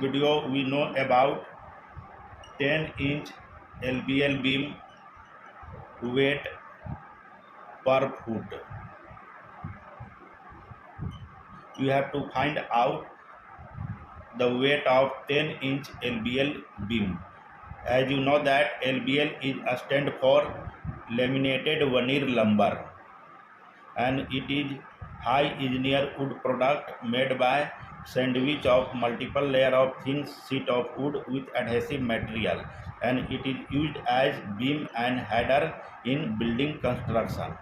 video we know about 10-inch LVL beam weight per foot. You have to find out the weight of 10-inch LVL beam. As you know that LVL is a stand for Laminated Veneer Lumber, and it is high engineer wood product made by sandwich of multiple layer of thin sheet of wood with adhesive material, and it is used as beam and header in building construction.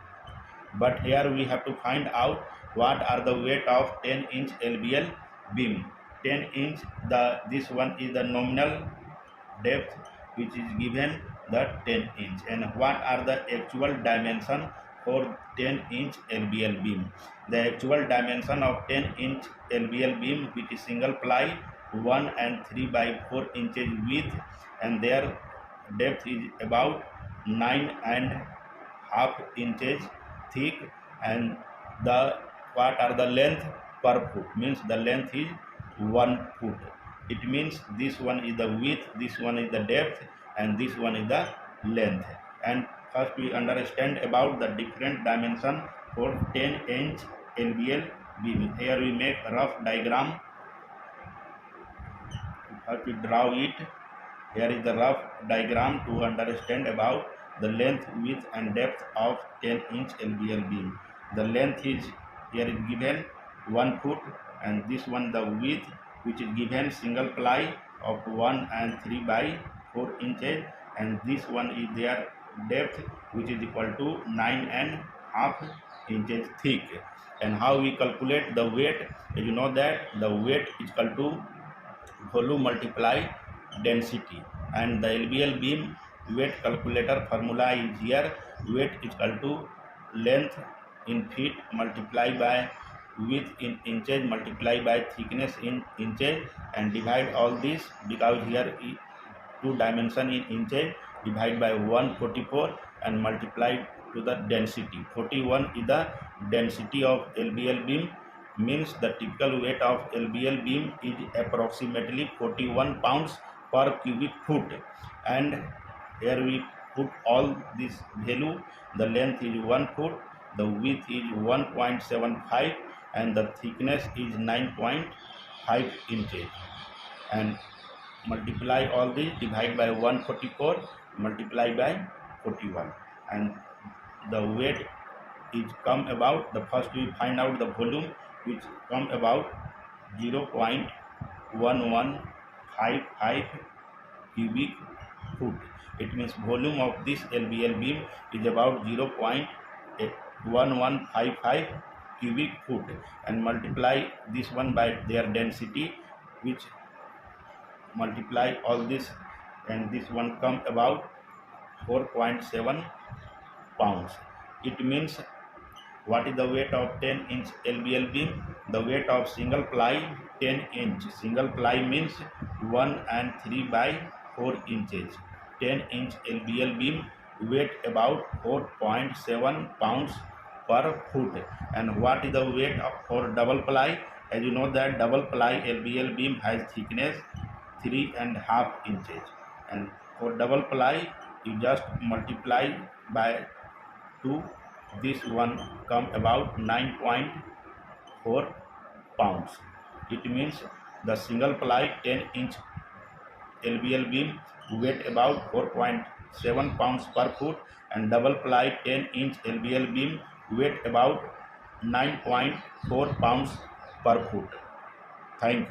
But here we have to find out what are the weight of 10-inch LVL beam. 10 inch, this one is the nominal depth which is given the 10 inch, and what are the actual dimension for 10-inch LVL beam. The actual dimension of 10-inch LVL beam, which is single ply 1 and 3 by 4 inches width, and their depth is about 9.5 inches thick, and what are the length per foot, means the length is 1 foot. It means this one is the width, this one is the depth, and this one is the length. And first we understand about the different dimension for 10-inch LVL beam. Here we make a rough diagram. First we draw it. Here is the rough diagram to understand about the length, width and depth of 10-inch LVL beam. The length is here is given 1 foot, and this one the width which is given single ply of 1 and 3 by 4 inches, and this one is their depth which is equal to 9.5 inches thick. And how we calculate the weight? You know that the weight is equal to volume multiply density, and the LVL beam weight calculator formula is here. Weight is equal to length in feet multiply by width in inches multiply by thickness in inches, and divide all this, because here is 2 dimension in inches, divide by 144 and multiply to the density. 41 is the density of LVL beam, means the typical weight of LVL beam is approximately 41 pounds per cubic foot. And here we put all this value. The length is 1 foot, the width is 1.75, and the thickness is 9.5 inches, and multiply all this, divide by 144, multiply by 41, and the weight is come about, the first we find out the volume, which come about 0.1155 cubic foot. It means volume of this LVL beam is about 0.1155 cubic foot, and multiply this one by their density, which multiply all this, and this one come about 4.7 pounds. It means what is the weight of 10-inch LVL beam? The weight of single ply 10-inch. Single ply means 1 and 3 by 4 inches. 10-inch LVL beam weight about 4.7 pounds per foot. And what is the weight for double ply? As you know that double ply LVL beam has thickness 3.5 inches, and for double ply you just multiply by 2, this one come about 9.4 pounds. It means the single ply 10-inch LVL beam weight about 4.7 pounds per foot, and double ply 10-inch LVL beam weight about 9.4 pounds per foot. Thank you.